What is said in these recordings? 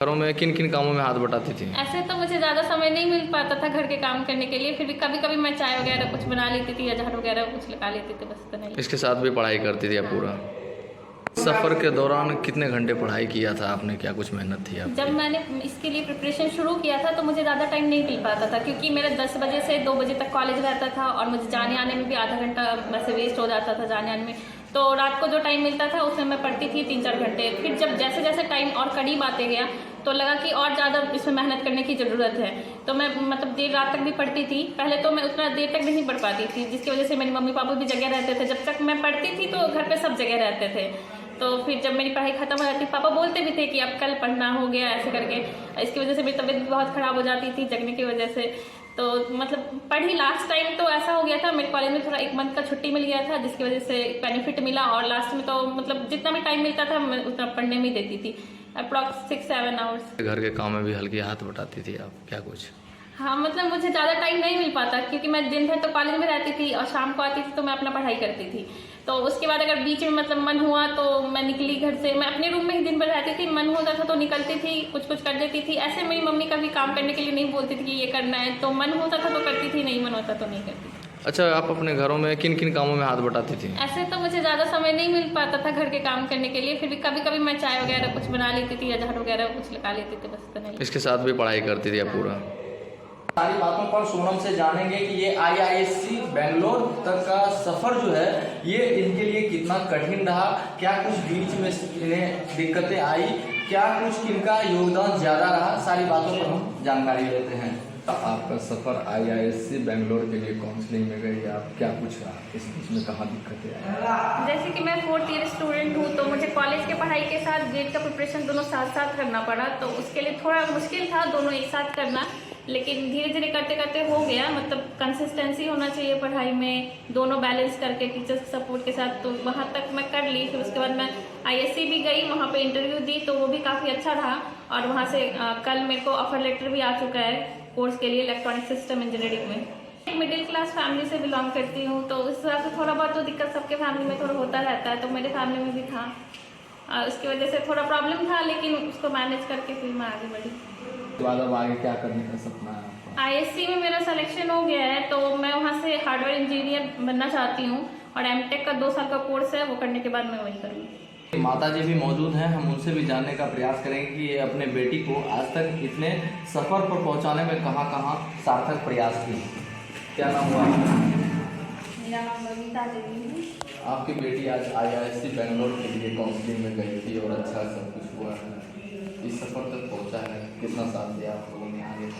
घरों में किन किन कामों में हाथ बटाती थी? ऐसे तो मुझे ज़्यादा समय नहीं मिल पाता था घर के काम करने के लिए, फिर भी कभी कभी मैं चाय वगैरह कुछ बना लेती थी या झाड़ू वगैरह कुछ लगा लेती थी, बस इतना ही। इसके साथ भी पढ़ाई करती थी आप पूरा? सफ़र के दौरान कितने घंटे पढ़ाई किया था आपने? क्या कुछ मेहनत थी आपकी? जब मैंने इसके लिए प्रिपरेशन शुरू किया था तो मुझे ज़्यादा टाइम नहीं मिल पाता था, क्योंकि मेरा 10 बजे से 2 बजे तक कॉलेज रहता था और मुझे जाने आने में भी आधा घंटा वैसे वेस्ट हो जाता था जाने आने में। तो रात को जो टाइम मिलता था उसमें मैं पढ़ती थी 3-4 घंटे। फिर जब जैसे जैसे टाइम और करीब आते गया तो लगा कि और ज़्यादा इसमें मेहनत करने की ज़रूरत है, तो मैं मतलब देर रात तक भी पढ़ती थी। पहले तो मैं उतना देर तक नहीं पढ़ पाती थी, जिसकी वजह से मेरे मम्मी पापा भी जगह रहते थे। जब तक मैं पढ़ती थी तो घर पे सब जगह रहते थे। तो फिर जब मेरी पढ़ाई खत्म हो जाती, पापा बोलते भी थे कि अब कल पढ़ना हो गया ऐसे करके। इसकी वजह से मेरी तबीयत भी बहुत ख़राब हो जाती थी जगने की वजह से। तो मतलब पढ़ी। लास्ट टाइम तो ऐसा हो गया था मेरे कॉलेज में थोड़ा 1 मंथ का छुट्टी मिल गया था, जिसकी वजह से बेनिफिट मिला। और लास्ट में तो मतलब जितना भी टाइम मिलता था मैं उतना पढ़ने में ही देती थी, अप्रॉक्स 6-7 आवर्स। घर के काम में भी हल्की हाथ बटाती थी आप? क्या कुछ? हाँ, मतलब मुझे ज़्यादा टाइम नहीं मिल पाता, क्योंकि मैं दिन भर तो कॉलेज में रहती थी और शाम को आती थी तो मैं अपना पढ़ाई करती थी। तो उसके बाद अगर बीच में मतलब मन हुआ तो मैं निकली घर से। मैं अपने रूम में ही दिन भर रहती थी, मन होता था तो निकलती थी, कुछ कुछ कर देती थी। ऐसे मेरी मम्मी कभी काम करने के लिए नहीं बोलती थी कि ये करना है, तो मन होता था तो करती थी, नहीं मन होता तो नहीं करती। अच्छा, आप अपने घरों में किन किन कामों में हाथ बटाती थी? ऐसे तो मुझे ज़्यादा समय नहीं मिल पाता था घर के काम करने के लिए, फिर भी कभी कभी मैं चाय वगैरह कुछ बना लेती थी या झाड़ू वगैरह कुछ लगा लेती थी, बस इतना ही। इसके साथ भी पढ़ाई करती थी आप पूरा? सारी बातों पर सोनम से जानेंगे कि ये IISc बेंगलोर तक का सफर जो है ये इनके लिए कितना कठिन रहा, क्या कुछ बीच में इन्हें दिक्कतें आई, क्या कुछ इनका योगदान ज्यादा रहा, सारी बातों पर हम जानकारी लेते हैं। आपका सफर IISc बेंगलोर के लिए काउंसलिंग में गई, आप क्या कुछ रहा इस बीच में, कहाँ दिक्कतें आई? जैसे कि मैं 4th ईयर स्टूडेंट हूँ, तो मुझे कॉलेज के पढ़ाई के साथ गेट का प्रिपरेशन दोनों साथ साथ करना पड़ा। तो उसके लिए थोड़ा मुश्किल था दोनों एक साथ करना, लेकिन धीरे धीरे करते करते हो गया। मतलब कंसिस्टेंसी होना चाहिए पढ़ाई में, दोनों बैलेंस करके टीचर्स सपोर्ट के साथ, तो वहाँ तक मैं कर ली। फिर उसके बाद मैं ISc भी गई, वहाँ पे इंटरव्यू दी, तो वो भी काफ़ी अच्छा रहा। और वहाँ से कल मेरे को ऑफर लेटर भी आ चुका है कोर्स के लिए इलेक्ट्रॉनिक सिस्टम इंजीनियरिंग में। एक मिडिल क्लास फैमिली से बिलोंग करती हूँ, तो उस हिसाब से थोड़ा बहुत तो दिक्कत सबके फैमिली में थोड़ा होता रहता है, तो मेरे फैमिली में भी था। उसकी वजह से थोड़ा प्रॉब्लम था, लेकिन उसको मैनेज करके फिर मैं आगे बढ़ी। तो अब आगे क्या करने का सपना है आपका? ISc में मेरा सिलेक्शन हो गया है, तो मैं वहाँ से हार्डवेयर इंजीनियर बनना चाहती हूँ। और MTech का 2 साल का कोर्स है, वो करने के बाद मैं वही करूँगी। माता जी भी मौजूद हैं, हम उनसे भी जानने का प्रयास करेंगे कि ये अपने बेटी को आज तक इतने सफर पर पहुंचाने में कहां कहां सार्थक प्रयास की। क्या नाम हुआ? मेरा नाम बबीता देवी है। आपकी बेटी आज IISc बेंगलोर के लिए काउंसलिंग में गई थी और अच्छा सब कुछ हुआ है, इस सफर तक पहुंचा है, कितना साथ दिया आप लोगों ने? आगे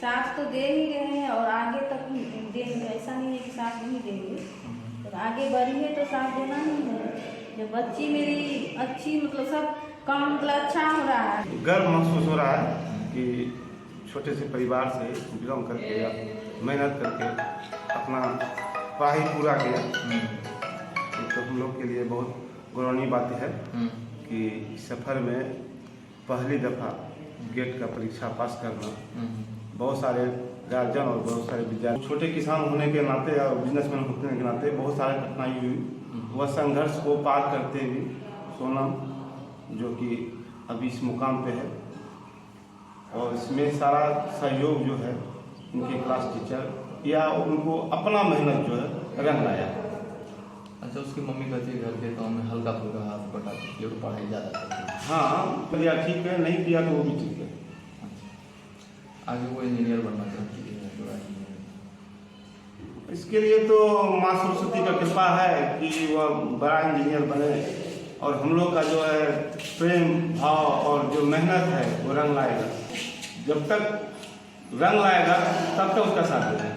साथ तो दे ही रहे हैं और आगे तक देंगे, ऐसा नहीं है कि साथ नहीं देंगे, तो आगे बढ़ी है तो साथ देना ही है। जब बच्ची मेरी अच्छी मतलब सब काम मतलब अच्छा हो रहा है, गर्व महसूस हो रहा है कि छोटे से परिवार से बिलोंग करके मेहनत करके अपना पढ़ाई पूरा किया। तो हम लोग के लिए बहुत गौरवनीय बात है कि सफ़र में पहली दफ़ा गेट का परीक्षा पास करना, बहुत सारे गार्जियन और बहुत सारे विद्यार्थी, छोटे किसान होने के नाते या बिजनेसमैन होने के नाते बहुत सारे कठिनाई हुई। वह संघर्ष को पार करते हुए सोनम जो कि अभी इस मुकाम पे है, और इसमें सारा सहयोग जो है उनके क्लास टीचर या उनको अपना मेहनत जो है रंग लाया। अच्छा, उसकी मम्मी कहती है घर के काम में हल्का फुल्का हाथ बटाती है, पढ़ाई ज़्यादा करती है। हाँ, किया ठीक है, नहीं किया तो वो भी ठीक है। आगे वो इंजीनियर बनना चाहती है? इसके लिए तो माँ सरस्वती का कृपा है कि वह बड़ा इंजीनियर बने, और हम लोग का जो है प्रेम भाव और जो मेहनत है वो रंग लाएगा। जब तक रंग लाएगा तब तक उसका साथ देना।